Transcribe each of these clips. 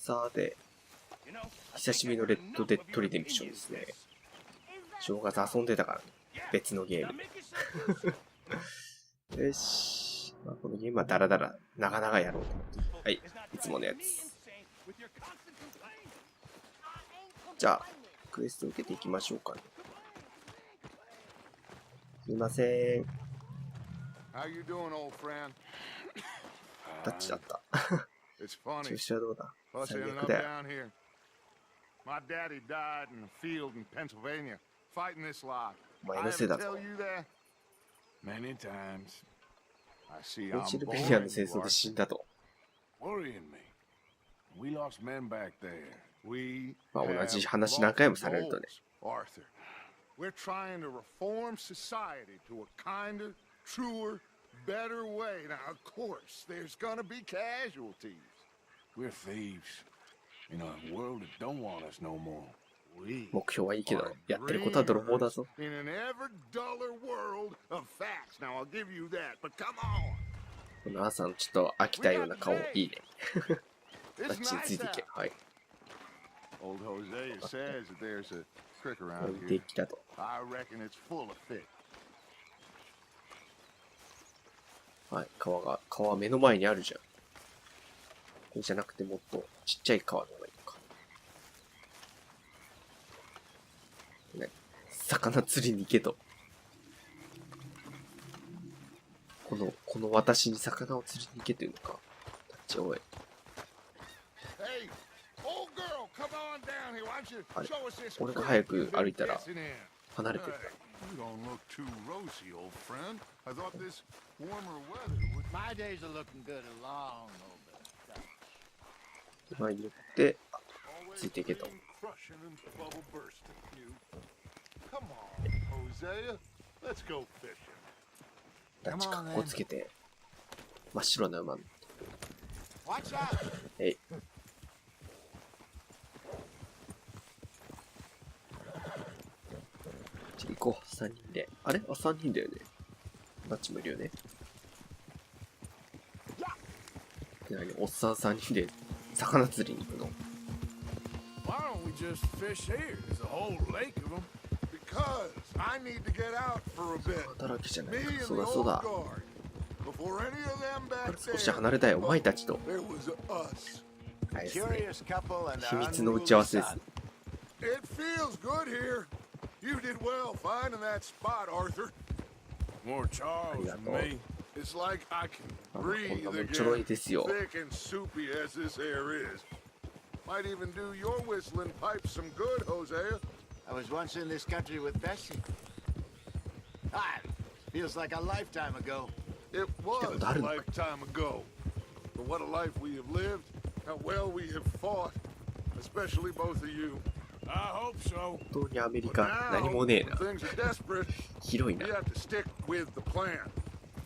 さて、久しぶりのレッドデッドリデンプションですね。正月遊んでたからね。別のゲーム。よし。まあ、このゲームはダラダラ、長々やろうと思って。はい。いつものやつ。じゃあ、クエスト受けていきましょうかね。すいません。タッチだった。中止はどうだ？最悪だよ。お前のせいだぞ。ペンシルベニアの戦争で死んだと。まあ同じ話何回もされるとね。We're trying to reform society to a kinder, truer, better way. Now, of course, there's gonna be casualties. We're thieves in a world that don't want us no more. 目標はいいけど、やってることは泥棒だぞ。In an ever duller world of facts. Now, I'll give you that, but come on. この朝のちょっと飽きたような顔、いいね。あっちについていけ。はい。Old Jose says that there's a trick around 置いて here. きたと。I reckon it's full of fish. はい、川は目の前にあるじゃん。これじゃなくてもっとちっちゃい川の方がいいのか。ね、魚釣りに行けと。この私に魚を釣りに行けというのか。タッチおい。あれ、俺が早く歩いたら離れてる。前に寄ってついていけと。ダッチかっこつけて真っ白な馬。えい。行こう、3人で。あれ？あ、3人だよね。ダッチもいるよね。何？おっさん3人で魚釣りに行くの？働きじゃないか。そうだそうだ。少し離れたいお前たちと。あれですね。秘密の打ち合わせです。You did well finding that spot, Arthur. More Charles than me. It's like I can breathe again, thick and soupy as this air is. Might even do your whistling pipes some good, Hosea. I was once in this country with Bessie. Ah, feels like a lifetime ago. It was a lifetime ago. But what a life we have lived, how well we have fought, especially both of you. I hope so. 本当にアメリカ何もねえな。広いな。We have to stick with the plan.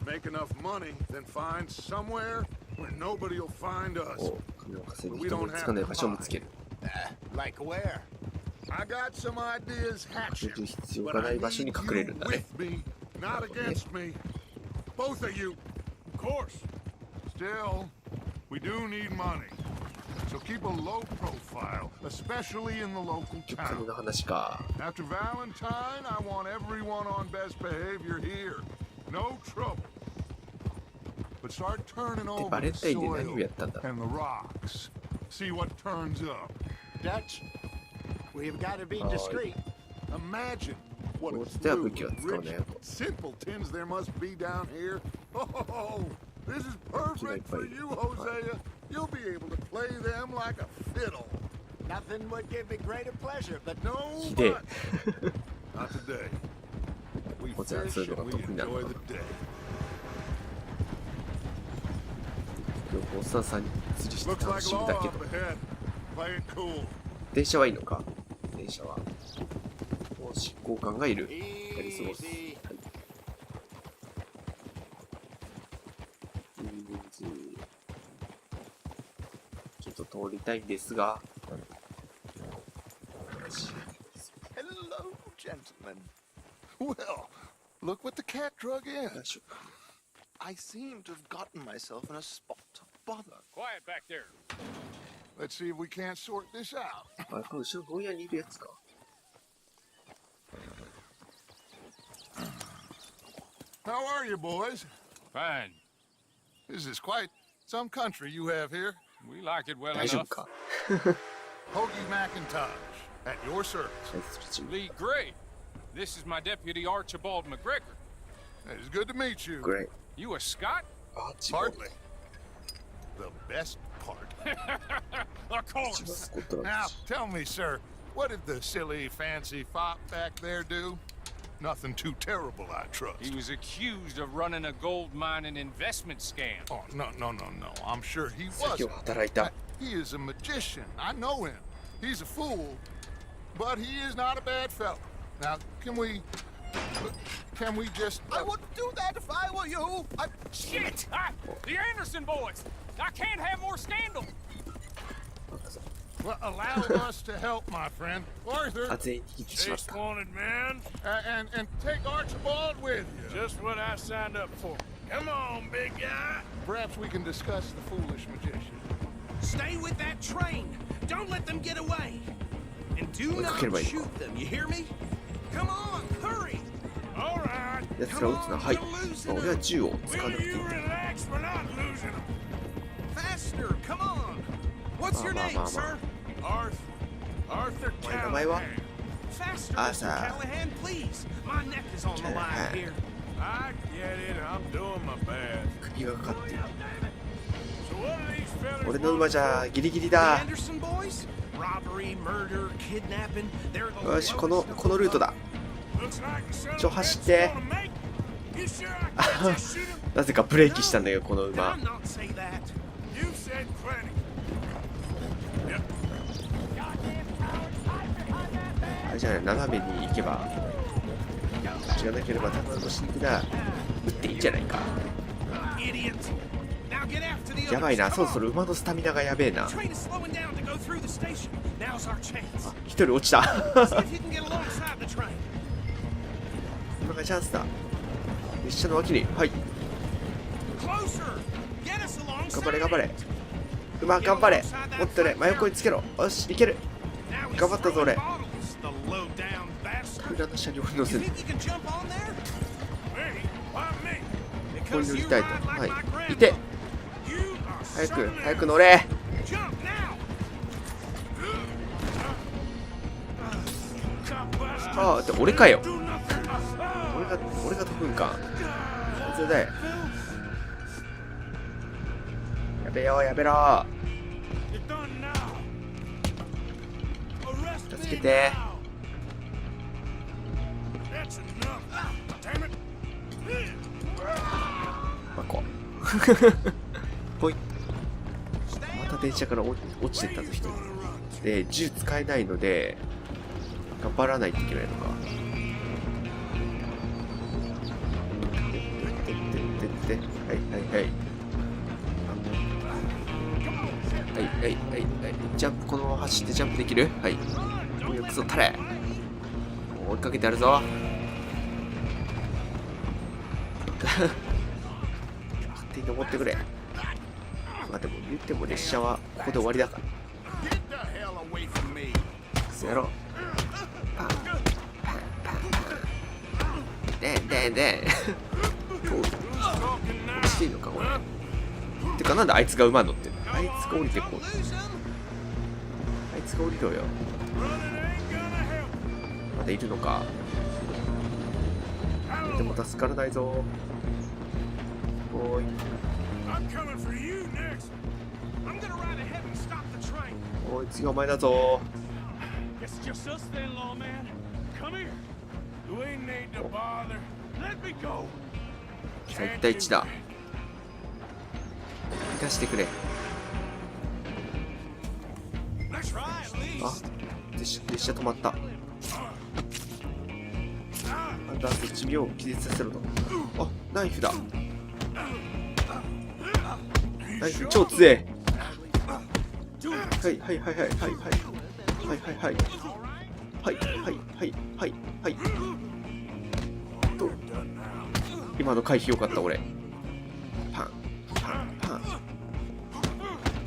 Make enough money, then find somewhere where nobody will find us. お、金を稼ぐ人もつかない場所を見つける。Like where? I got some ideas hatching. 隠れる必要がない場所に隠れるんだね。Not against me. Both of you. Of course. Still, we do need money. So keep a low profile, especially in the local town. After Valentine, I want everyone on best behavior here. No trouble. But start turning over the soil and the rocks. See what turns up. Dutch, we've got to be discreet. Imagine what a slew of rich simpletons there must be down here. Oh, this is perfect for you, Hosea. You'll be able to play them like a fiddle. Nothing would give me greater pleasure, but no but. Not today. We fish and we enjoy the day. おっさんさんに釣りして楽しむだけど。 Play it cool. 電車はいいのか？電車は。執行官がいる。やり過ごす。はい。通りたいんですが。Hello, gentlemen. Well, look what the cat drug in. I seem to have gotten myself in a spot of bother. Quiet back there. Let's see if we can't sort this out. あ、この後ろゴーヤにいるやつか。How are you, boys? Fine. This is quite some country you have here. We like it well 大丈夫 enough. か。 Hoagie McIntosh, at your service. Lee Gray. This is my deputy Archibald McGregor. It is good to meet you. Great. You a Scot? あ、違う。 Hardly. The best part. Of 一番 course. スコットラン Now, ド。 tell me, sir, what did the silly, fancy fop back there do? Nothing too terrible, I trust. He was accused of running a gold mining investment scam. Oh, no. I'm sure he さっき wasn't. は働いた。 He is a magician. I know him. He's a fool, but he is not a bad fellow. Now, can we just... I wouldn't do that if I were you. Shit! The Anderson boys! I can't have more scandal! Well, allow us to help, my friend. Arthur, あ、全員握ってしまった。 wanted man. and take Archibald with you. Just what I signed up for. Come on, big guy. Perhaps we can discuss the foolish magician. Stay with that train. Don't let them get away. And do not shoot them. You hear me? Come on, hurry. All right. やつら撃つな。はい。俺は銃を使わなくていい。 relax? We're not losing them. Faster. Come on. What's your name, sir? Arthur お前名前は Faster, Arthur. Mr. Callahan, please. My neck is on the line here. I get it. I'm doing my best. 首がかかっている。 So what are these fellas? 俺の馬じゃギリギリ The だ。 Anderson boys? Robbery, murder, kidnapping. They're the よし、このルートだ。 Looks like the son of ちょ、走って。 You sure I can't just shoot him? なぜかブレーキしたんだよ、この馬。 I'm not say that. You said plenty. あれじゃない、斜めに行けば。違がなければ、弾の死肉だ。撃っていいんじゃないか。 Idiot. Now get after the やばい others. な、 Come そろそ on. ろ馬のスタミナがやべえな。 Train is slowing down to go through the station. Now's our chance. 一人落ちた。 See if you can get alongside the train. 今がチャンスだ。列車の脇に。はい。 Closer. Get us 頑張れ alongside. 頑張れ。馬頑張れ。持ってね、真横につけろ。よし、いける。 Now he's 頑張ったぞ throwing 俺。 bottles, the low down bastard. 裏の車両に乗せ You る。 think you can jump on there? Hey, why me? ここに Because 乗り you たい ride と。 like は my い。いて。 grandmother. You are 早く something 早く else. 乗れ。 Jump now. ああ、で俺かよ。俺が飛ぶんか。それだよ。やべよ、やめろ。 You're done now. Arrest 助け me て。 now. That's enough. Damn it. まこ。ほい。また電車から落ちてったぞ、人。で、銃使えないので、頑張らないといけないのか。はいはいはい。はいはいはいはい。ジャンプ、このまま走ってジャンプできる？はい。クソ、たれ。追いかけてやるぞ。勝手に登ってくれ。まあでも言っても列車はここで終わりだから。 Get the hell away from me. クソやろう。パンパンパンパン。でんでんでん。落ちていいのかこれ。てかなんであいつが馬乗ってんの？あいつが降りてこう。あいつが降りろよ。まだいるのか。でも助からないぞ。おーい。 I'm coming for you next. I'm gonna ride ahead and stop the train. おい、次はお前だぞ。 It's just us then, lawman. Come here. You ain't need to bother. Let me go. さあ、1対1だ。行かしてくれ。 Let's ride, あ、列車止まった。なんだ、一味を気絶させろと。あ、ナイフだ。ナイフ超強え。はいはいはいはいはいはいはいはいはいはいはいはいはいはい。と今の回避よかった俺。パンパンパン。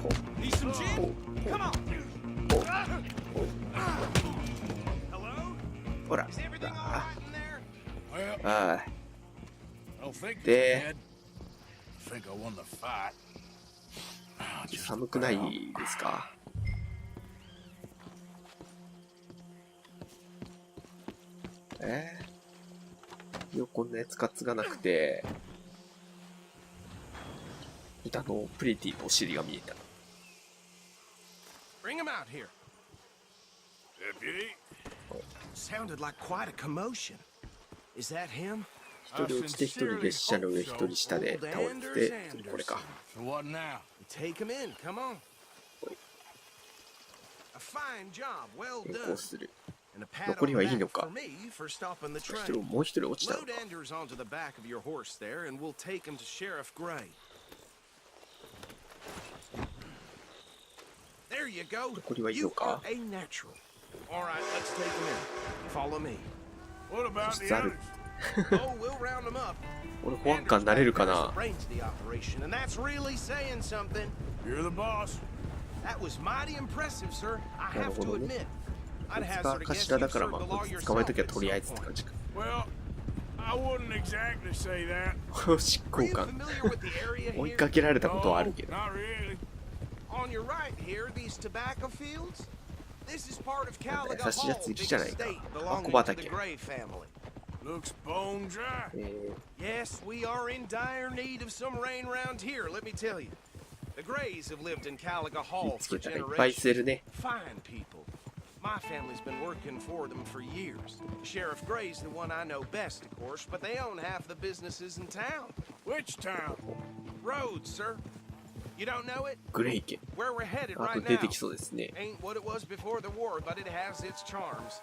こう Jim, come on. Hello? ほら Is everything all right in there? Well, あ I don't think he's There. dead. I think I won the fight. あ寒くないですか？横のやつかつがなくて豚のプリティのお尻が見えた。 Bring him out here. Deputy, Sounded like quite a commotion. Is that him? 一人落ちて一人列車の上一人下で倒れてて、これか。 so what now? Take him in. Come on. A fine job. Well 変 done. 更する。 And a pat 残 on り the はいいの back か。 for me for stopping the 一 train. 人もう一人落ちたの Load か。 Anders onto the back of your horse there, and we'll take him to Sheriff Gray. There you go. 残りはいい You の are か。 a natural. All right, let's take him in. Follow me. What about the ザル others?。Oh, we'll round them up. 俺保安官になれるか Anders な。 arranged the operation, and that's really saying something. You're the boss. That was mighty impressive, sir. I have to なるほどね。 admit. こ I'd いつが hazard a guess 頭 you だから served まあ the こ law いつ捕まえ yourself ときは at とりあえ some ずって point. 感じか。 Well, I wouldn't exactly say that. 執 Are 行 you 官 familiar with the area 追い here? かけられたことはあ No, るけど。 not really. On your right here, these tobacco fields? This is part of なんだ Caliga 優しいや Hall, ついる big じゃないか。 estate あ、小 belonging to the 畑。 Gray family. Looks bone dry. Yes, we are in dire need of some rain round here, let me tell you. The Grays have lived in Caliga 見 Hall つ for けたらいっぱい吸え generations. るね。 Fine people. My family's been working for them for years. Sheriff Gray's the one I know best, of course, but they own half the businesses in town. Which town? Rhodes, sir. You don't know it? グレイ家。 Where we're headed あと right 出 now. てきそうですね。 Ain't what it was before the war, but it has its charms.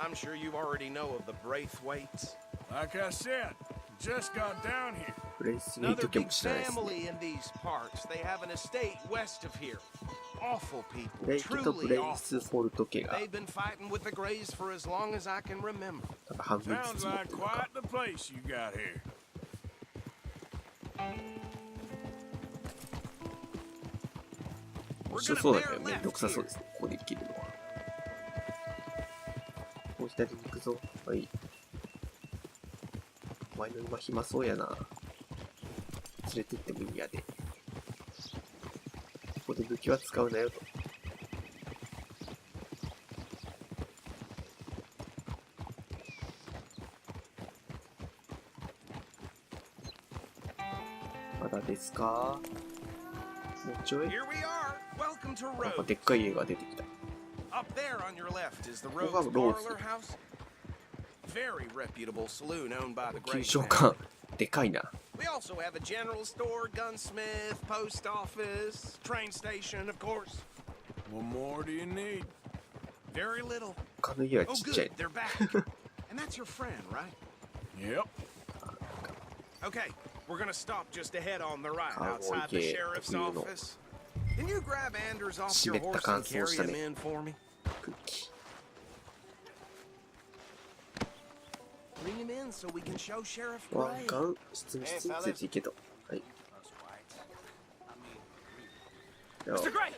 I'm sure you already know of the Braithwaites. Like I said, just got down here. ブレイスウェイ Another ト家 big も知らないですね。 family in these parts. They have an estate west of here. Awful ブ people, レイ家とブレ truly イス awful. フォルト家が They've been fighting with the Grays for as long as I can remember. なんか半分ず Sounds つ持っ like てるのか。 quite the place you got here. 面白そうだけどめんどくさそうですね。ここで生きるのは。もう左に行くぞ。はい。お前の今暇そうやな。連れてってもいいやで。ここで武器は使うなよと。まだですか？もうちょい。 Here we are. Welcome to なんか Rhodes. でっかい家が出てきた。 Up there on your left is the ここが Rhodes Rhodes. Parlor House. Very reputable saloon owned by the 急 Gray 召 family. 喚。でかいな。 We also have a general store, gunsmith, post office, train station, of course. What more do you need? Very little. 他の家は Oh, ちっちゃい good. They're back. And that's your friend, right? Yep. Okay, we're gonna stop just ahead on the right Cowboy outside the gate sheriff's特有の office. Can you grab Anders off your 湿った horse 乾 and 燥 carry した him ね in for me? 空気。 Bring him in so we can show Sheriff ワン Gray. カン執務室に連れて行けと。はい。 Mr. Gray!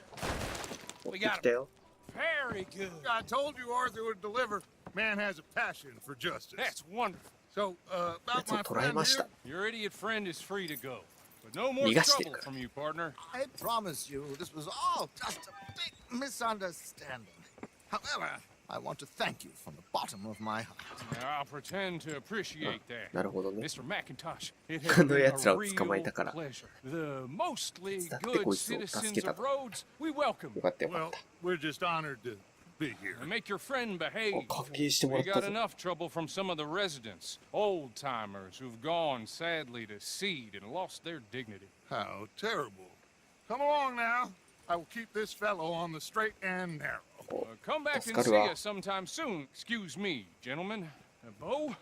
持ってきたよ。 Very good. I told you Arthur would deliver. Man has a passion for justice. That's wonderful. So, や about つを my 捕らえ friend まし here, た。 Your idiot friend is free to go. But no more 逃がしてる trouble から。 from you, partner. I promise you, this was all just a big misunderstanding. However, I want to thank you from the bottom of my heart. I'll pretend to appreciate that. なるほどね。 Mr. McIntosh, it あ has の been 奴ら a を real 捕まえたから。 pleasure. The mostly だって good こいつを助 citizens けた of と。 Rhodes, we welcome よかったよかっ well, we're just honored to be here. and make your friend behave. た。歓迎してもら We った got ぞ。 enough trouble from some of the residents, old timers who've gone sadly to seed and lost their dignity. How terrible. Come along now. I will keep this fellow on the straight and narrow. Come back and 助か see るわ。 us sometime soon. Excuse me, gentlemen. Bo,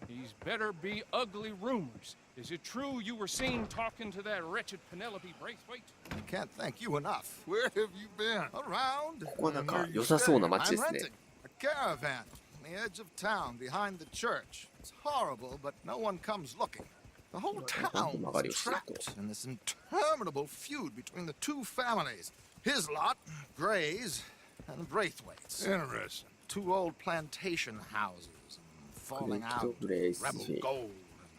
these better be ugly rumors. Is it true you were seen talking to that wretched Penelope Braithwaite? I can't thank you enough. Where have you been? Around. ここはなん And か where you 良さそうな staying? 街で I'm すね renting。a caravan on the edge of town behind the church. It's horrible, but no one comes looking. The whole town is trapped in this interminable feud between the two families. His lot, Grays and Braithwaite's. Interesting. 2 old plantation houses, and falling out, rebel gold,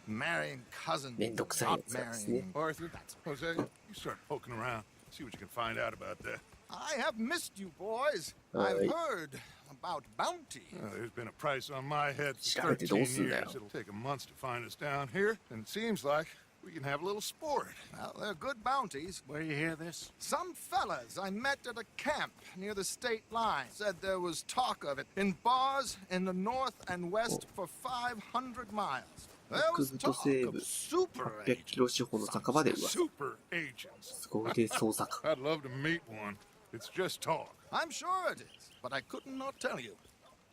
and marrying cousins, めんどくさいや not つなんですね。 marrying. Arthur, Jose, you start poking around. See what you can find out about that. I have missed you, boys. I've heard about bounty. There's been a price on my head for 調べてどう 13すんだよ。 years. It'll take them months to find us down here, and it seems like we can have a little sport. Well, they're good bounties. Where you hear this? Some fellas I met at a camp near the state line said there was talk of it in bars in the north and west for 500 miles. There 北 was 部と talk 西 of 部 super 800キロ四方の酒場で噂。 Super agents. 凄腕捜査官。 I'd love to meet one. It's just talk. I'm sure it is, but I couldn't not tell you.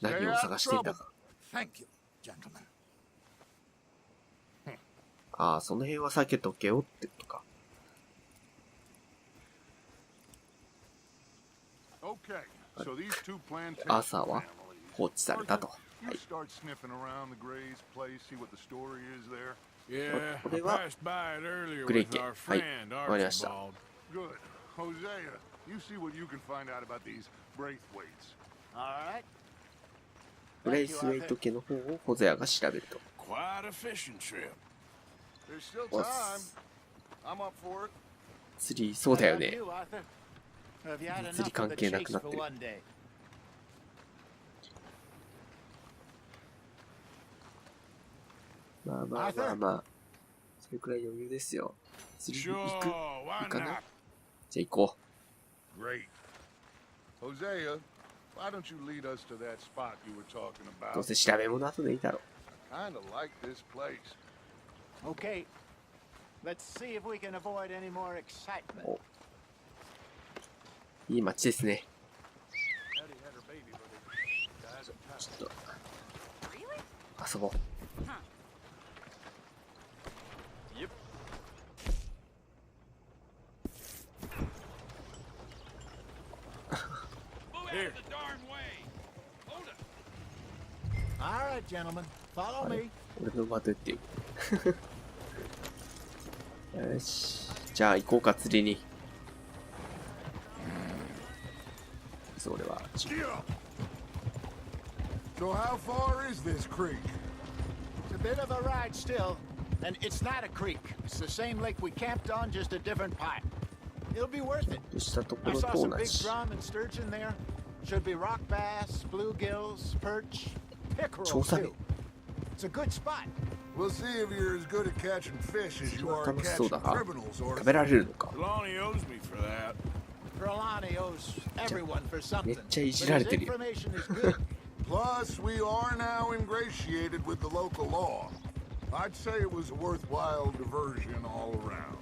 何を探していたか。 Thank you, gentlemen. ああ、その辺は避けとけよってことか。 Okay, so these two plantation 朝は families. 放置されたと。 You start sniffing around the Gray's place, see what the story is there. Yeah, I これは passed by it earlier グレイ with 家。 our はい、 friend わかりました。 Archibald. Good. Hosea, you see what you can find out about these Braithwaites. All right. ブレイスウェイト家の方をホゼアが調べると。 Quite a fishing trip. There's still お time. っ I'm up for it. 釣り、そうだよね。 Have you had 釣り enough 関 of the 係なく chase なって for る。 one day? まあまあまあまあ。それくらい余裕ですよ。釣りに Sure, 行く why いいかな not? じゃあ行こ Great. Hosea, why don't you lead us to that spot you were talking う。どう about? せ調べ物後でいいだろ Kinda like this place. Okay. Let's see if we can avoid any more excitement. う。いい街ですね。ちょっと遊ぼう。 Move out of the darn way. Hold it. All right, gentlemen. Follow me. 俺の馬どうやって行くよし。じゃあ行こうか、釣りに。それは。 So how far is this creek? It's a bit of a ride still. And it's not a creek. It's the same lake we camped on, just a different part. It'll be worth it. したとこ I ろ saw と some 同 big じ。 drum and sturgeon there. Should be rock bass, bluegills, perch, pickerel 調査 too. It's a good spot. We'll see if you're as good at catching fish as you are at 楽しそう catching だが criminals, 食 or べられるのか。 Trelawney owes me for that. Trelawney owes everyone for something. めっちゃい But じられ his てるよ。 information is good. Plus, we are now ingratiated with the local law. I'd say it was a worthwhile diversion all around.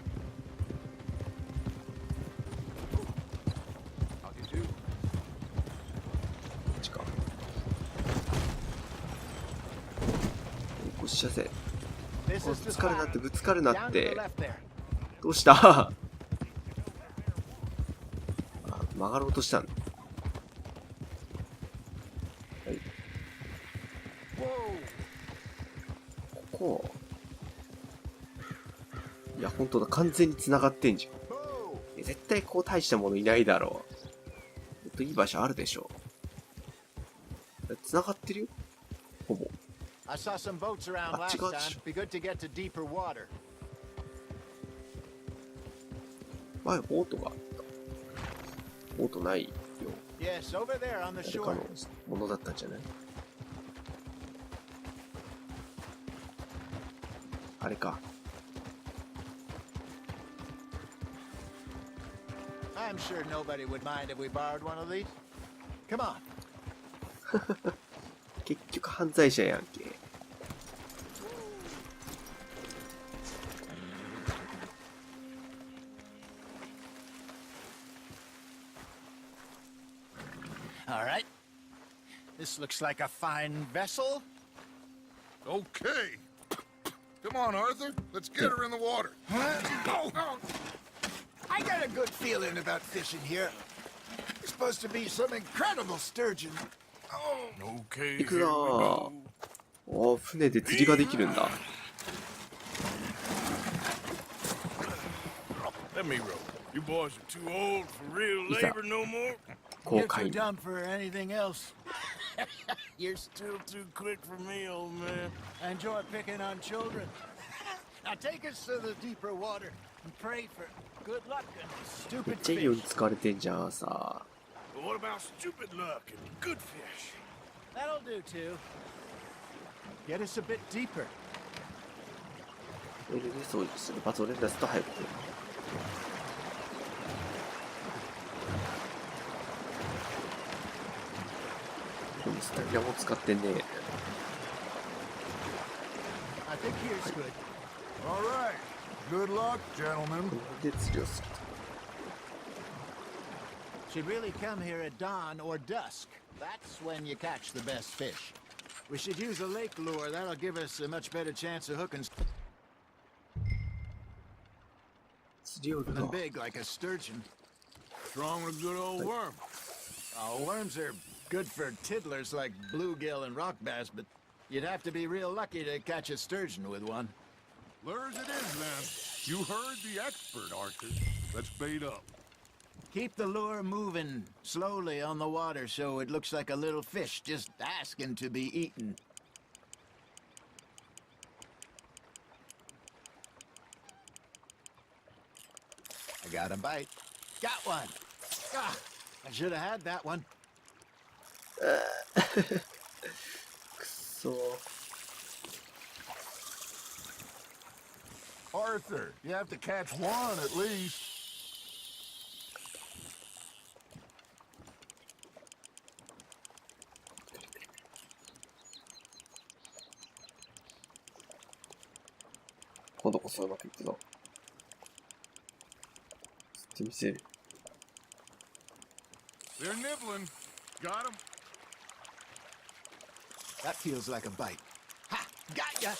How do you do? こっちか。こっち車線。 This ぶ is the つかるなっ spot. てぶつかるな Down っ to て the。left there. どうしたあ、曲がろうとしたんだ。はい。ここ。いや、ほんとだ。完全に繋がってんじゃん。絶対こう大したものいないだろう。もっといい場所あるでしょ。繋がってるよ。ほぼ。 I saw some boats around last time. Be good to get to deeper water. 前ボートがあった。ボートないよ。 Yes, over there on the 誰か shore. のものだったんじゃない？あれか。 I'm sure nobody would mind if we borrowed one of these. Come on. 結局犯罪者やんけ。 All right. This looks like a fine vessel. Okay. Come on, Arthur. Let's get her in the water. I got a good feeling about fishing here. It's supposed to be some incredible sturgeon. Okay, 行く here な we ぁ。 go. おー、船で釣りができるんだ。 Let me row. You boys are too old for real labor no more? 公 You're 開 too dumb for anything else. You're still too quick for me, old man. I enjoy picking on children. Now take us to the deeper water and pray for good luck and めっ stupid ちゃいいよう fish. に使われてんじゃんさ。 But what about stupid luck and good fish? That'll do too. Get us a bit deeper. オイルで掃除する。まず俺出すと早く来る。スタミナも使ってんね。 I think here's good. All right. Good luck, gentlemen. これで釣りをする Should really come here at dawn or dusk. That's when you catch the best fish. We should use a lake lure. That'll give us a much better chance of hooking 釣りをる something の。 big like a sturgeon. What's wrong with a good old worm? Oh, worms are good for tiddlers like bluegill and rock bass, but you'd have to be real lucky to catch a sturgeon with one. Lures it is, then. You heard the expert, Arthur. Let's bait up. Keep the lure moving slowly on the water so it looks like a little fish just asking to be eaten. I got a bite. Got one. Ah, I should have had that one. くそ Arthur, you have to catch one at least. 今度こそうまくいくぞ。釣ってみせる。 They're nibbling. Got him. That feels like a bite. Ha! Got ya!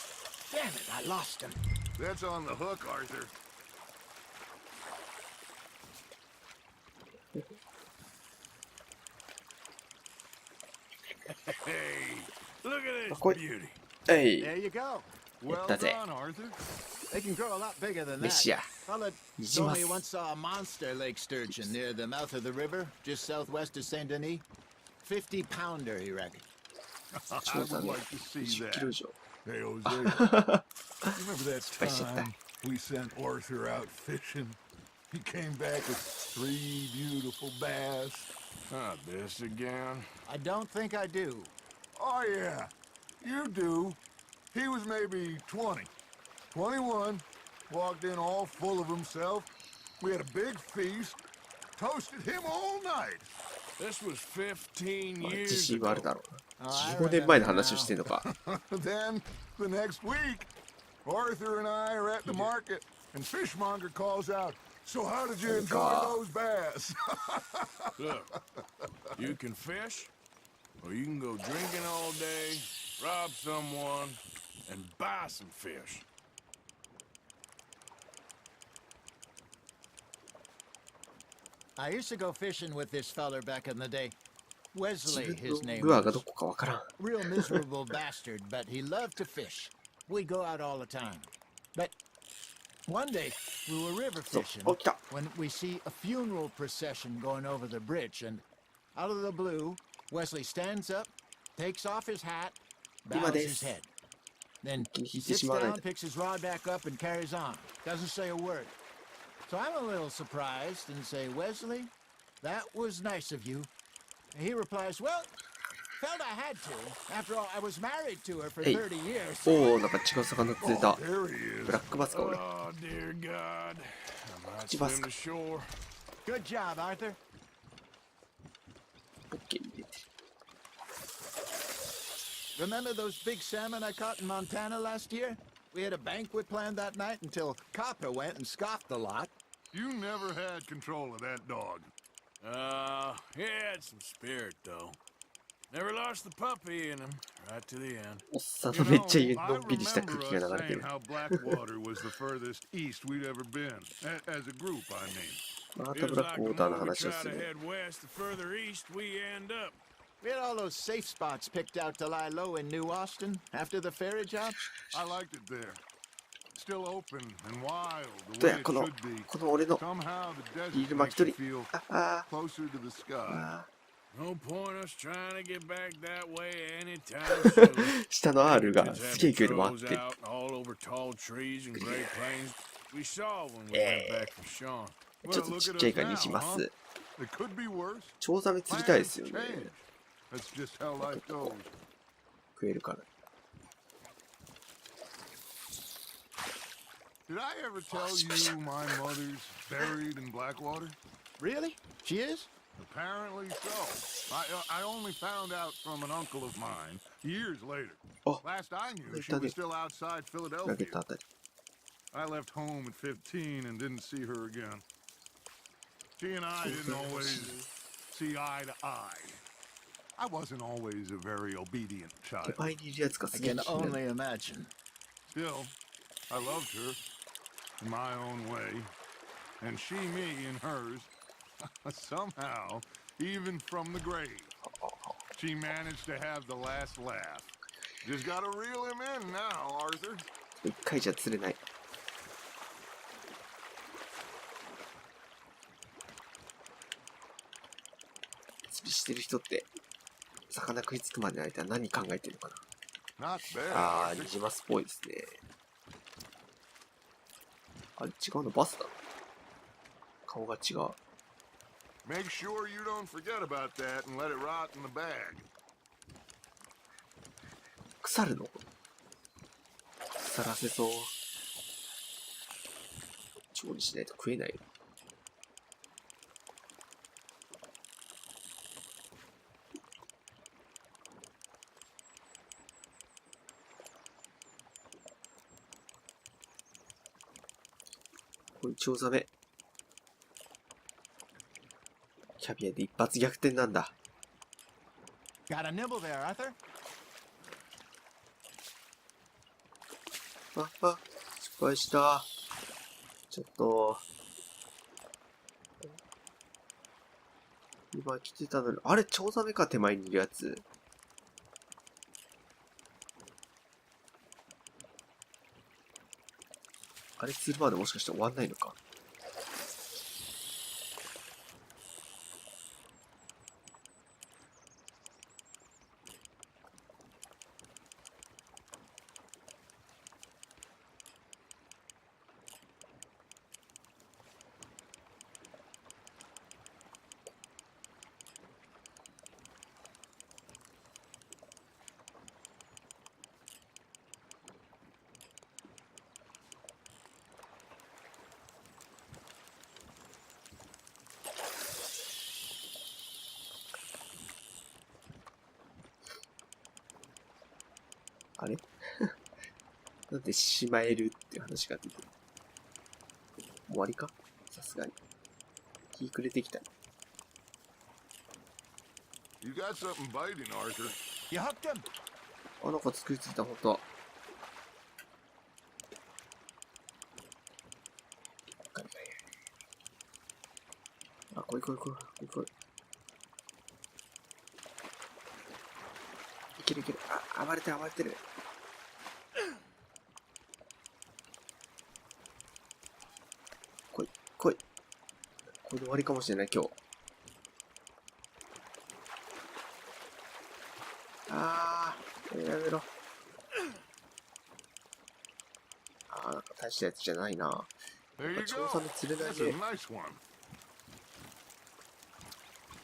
Damn it, I lost him. That's on the hook, Arthur. Hey, look at this Quick. beauty. えい There you go. Well That's it. done, Arthur. They can grow a lot bigger than that. 飯や。 Fella いじ told ま me す he once saw a monster lake sturgeon near the mouth of the river, just southwest of Saint Denis. 50-pounder, he reckoned. ちょうど I would ね like to see 10 キ that. ロ以上。 Hey, Jose. Remember that Spicy time we sent Arthur out fishing? He came back with 3 beautiful bass. Not this again. I don't think I do. Oh, yeah. You do. He was maybe 20. 21. Walked in all full of himself. We had a big feast. Toasted him all night. This was 15 まあ years 自信はある ago. だろう Oh, な。 I 15年前の remember 話を now. してんのか。 Then, the next week, Arthur and I are at the market, and Fishmonger calls out, "So how did you enjoy God. those bass?" Look, you can fish, or you can go drinking all day, rob someone, and buy some fish. I used to go fishing with this feller back in the day. 自 Wesley, 分 his の name ルアーがど was. こかわからん。 Real miserable bastard, but he loved to fish. We'd go out all the time. But one day, we were river そう fishing お、来た。 when we see a funeral procession going over the bridge, and out of the blue, Wesley stands up, takes off his hat, bows his head. Then he sits down, picks his rod back up, and carries on. Doesn't say a word. So I'm a little surprised and say, "Wesley, that was nice of you." And he replies, "Well, felt I had to. After all, I was married to her for えい 30 years." おお、なんか違う魚釣れた。 There he is. ブラックバスか、俺。 Oh, dear God. I might Chibasca. swim to shore. Good job, Arthur. オッケー、入れて。 Remember those big salmon I caught in Montana last year? We had a banquet planned that night until Copper went and scoffed the lot. You never had control of that dog. He had some spirit, though. Never lost the puppy in him, right to the end. おっさん You のめっちゃ know, の I んびりした空 remember 気が us 流れて saying る。 how Blackwater was the furthest east we'd ever been. As a group, I mean. またブラックウォーターの話をす try to る。 head west, the further east we end up. We had all those safe spots picked out to lie low in New Austin after the ferry job. I liked it there. still open and wild, ど the う way や it この should be. この俺の Somehow the リー desert ル巻き makes you 取り feel あ closer to the sky. あ No point us trying to get back that way anytime soon. 下の R が Kids す having げえ勢いで回っ throws て out all over tall trees and Great Plains. We saw when we went back for Sean. ちょっとちっちゃいかにします。 It could be worse. チョウザメ釣りたいですよ Plans ね。 change. That's just how life goes. 食えるから。 Did I ever tell you my mother's buried in Blackwater? Really? She is? Apparently so. I only found out from an uncle of mine years later. Oh. Last I knew, she was still outside 投げ Philadelphia. たあたり。 I left home at 15 and didn't see her again. She and I didn't always see eye to eye. I wasn't always a very obedient 手 child. 前にいるやつが I すげえ can 気になる。 only imagine. Still, I loved her in my own way, and she me in hers. Somehow, even from the grave, she managed to have the last laugh. Just gotta reel him in now, Arthur. 一回じゃ釣れない。釣りしてる人って魚食いつくまでの間何考えてるのか Not bad. な。ああ、ニジマスっぽいですね。あれ違うのバスだ。顔が違う。 Make sure you don't forget about that and let it rot in the bag. 腐るの？腐らせそう。調理しないと食えないよ。これチョウザメ。キャビアで一発逆転なんだ。 Got a nibble there, Arthur? あ、失敗した。ちょっと。今来てたのに、あれ、チョウザメか、手前にいるやつ。あれ、釣るまでもしかして終わんないのか。あれなんでしまえるっていう話が出てる。終わりかさすがに。日暮れてきた。You got something biting, Arthur. You hooked him. あ、なんか作りついた、ほんとは。あ、来い。いける。あ、暴れてる。来い。これで終わりかもしれない、今日。やめろ。なんか大したやつじゃないな。 There you チョウ go. ザメ釣れない That's で a nice one.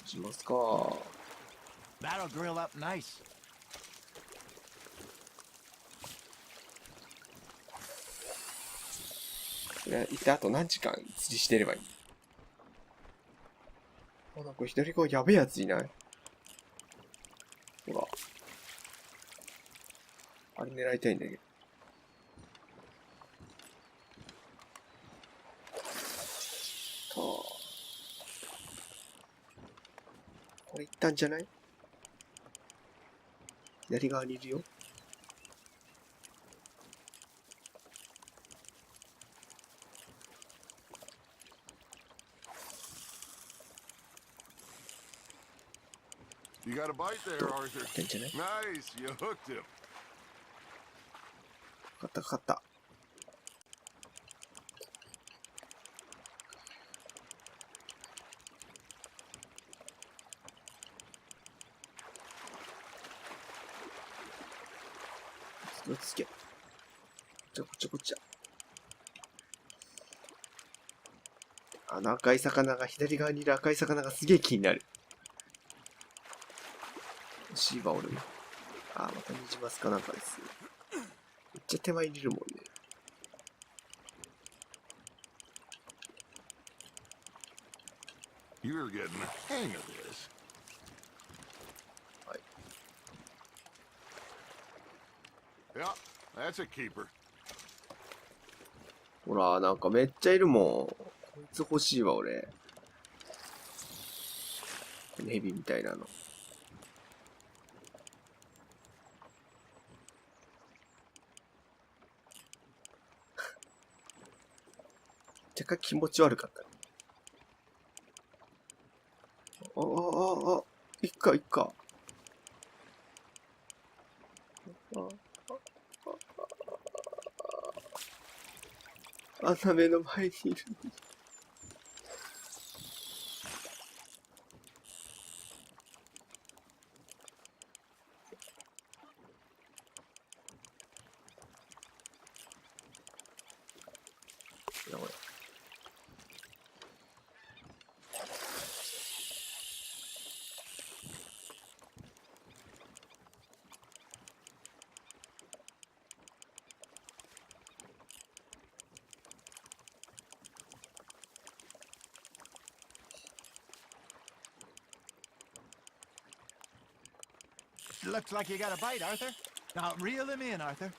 しますか。 That'll grill up nice. それ一体あと何時間釣りしてればいい？なんか左側やべえやついない？ほら。あれ狙いたいんだけど。これ一旦じゃない？左側にいるよ。You got a bite there, Arthur. いったんじゃない？ Nice, you hooked him. かかった。落ち着け。こっちゃこっちゃ。あの赤い魚が、左側にいる赤い魚がすげえ気になる。欲しいわ、俺も。あ、またニジマスかなんかです。めっちゃ手前にいるもんね。You're getting the hang of this. はい。Yeah, that's a keeper. ほら、なんかめっちゃいるもん。こいつ欲しいわ、俺。このヘビみたいなの。若干気持ち悪かった。いっか。あんな目の前にいるのに。Looks like you got a bite, Arthur. Now reel him in, Arthur.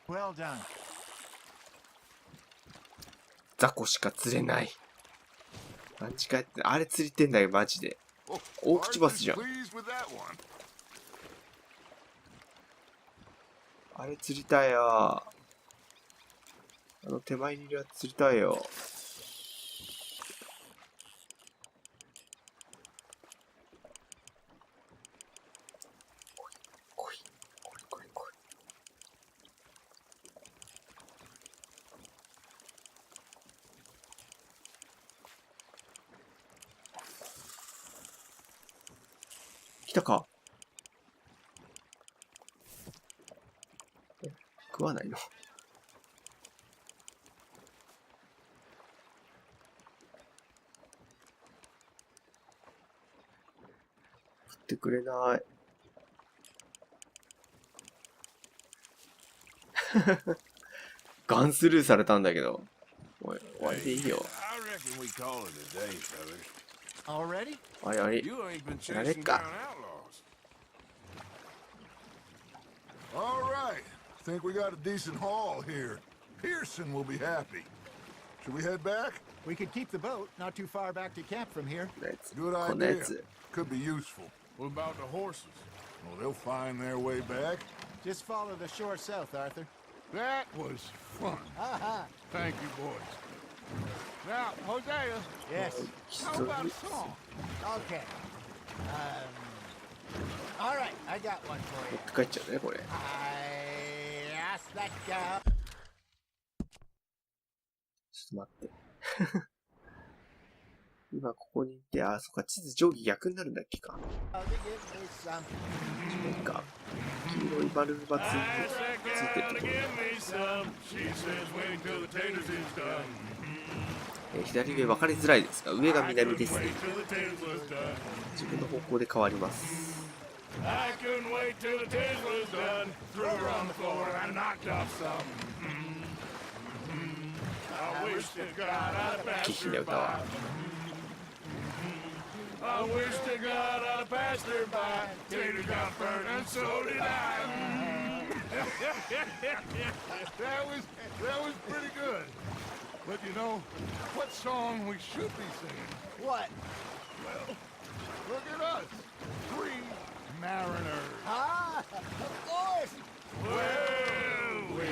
Well done. 雑魚しか釣れない。間違えて、あれ釣りてんだよ、マジで。大口バスじゃん。あれ釣りたいよ。あの手前にいるやつ釣りたいよ。来い。来たか？食わないの？食ってくれない。ガンスルーされたんだけど。おい、終わりでいいよ。Already? あれ、やれっか。All right. Think we got a decent haul here. Pearson will be happy. Should we head back? We could keep the boat not too far back to camp from here. Good idea. Could be useful. What about the horses? Well, they'll find their way back. Just follow the shore south, Arthur. That was fun. Thank you, boys. Now, Hosea. Yes. How about a song? Okay. All right, I got one for 持 you. って帰っちゃうね、これ。I asked that guy. ちょっと待って。今ここにいて、あ、そっか、地図上下逆になるんだっけか。なんか、黄色い丸がついてるところ。左上分かりづらいですが、上が南ですね。自分の方向で変わります。下品な歌は。I wish to God I'd passed her by. Tater got burnt and so did I. That was pretty good. But you know, what song we should be singing? What? Well, look at us. 3 mariners. Ah, of course. Well, we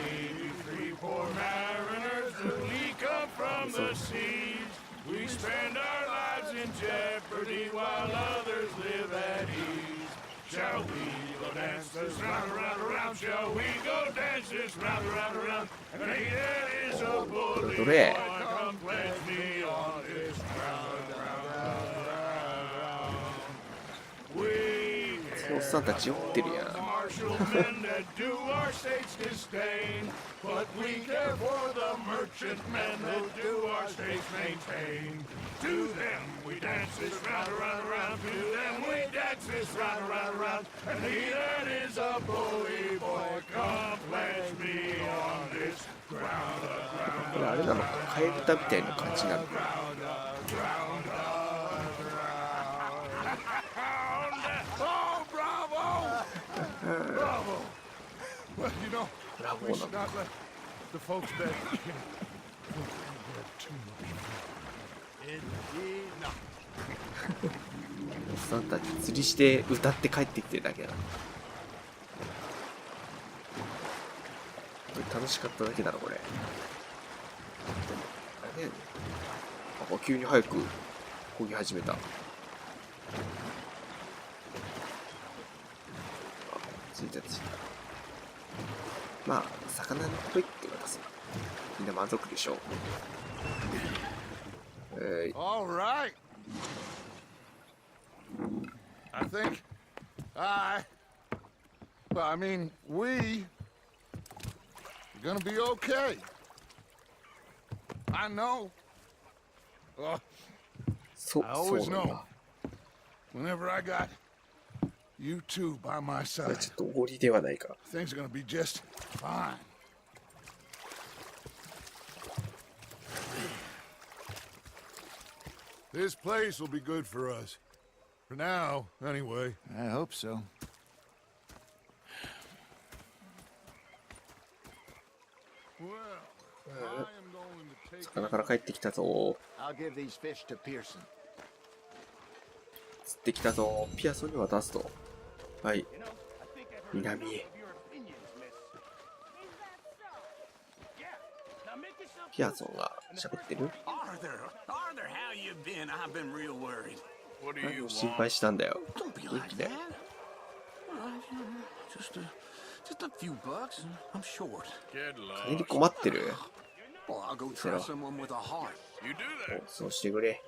3 poor mariners, we come from the seas. We spend our lives in jeopardy while others live at ease. Shall we go dance this round, around, around? Shall we go dance this round, around, around? And he that is a bully boy, come pledge me on this round, round, round, round. We おっさんたち酔ってるやん。 martial men that do our state's disdain, but we care for the merchant men that do our state's maintain. To them we dance this round, around, around. To them we dance this round, around, around. And he that is a bully boy, come pledge me on this ground, ground, これあれなのか、替え歌みたいな感じなのか。 ground, ground. Oh, bravo! Bravo! Well, you know, we should not let the folks that Indeed not. おっさんたち釣りして歌って帰ってきてるだけだ。楽しかっただけだろこれ。あれね、なんか急に早く漕ぎ始めた。ついたついた。まあ魚のと言って渡す。みんな満足でしょう。All right. I think well, I mean, we are gonna be okay. I know. I always know. Whenever I got you two by my これ side, ちょっとおごりではないか。 things are gonna be just fine. This place will be good for us. For now, anyway. I hope so. Well, I am going to take 魚から帰ってきたぞ。 I'll give these fish to Pearson. 釣ってきたぞ。ピアソンに渡すと。はい。南へ。ピアソンが喋ってる？ Arthur, how you been? I've been real worried. What do 何 you を心 want? 配したんだよ。 Don't be 元 like 気だ that. よ。 Just a few bucks. I'm short. Get 金に lost. 困ってる？ Well, I'll go try someone with a heart. You do お that. そうしてくれ。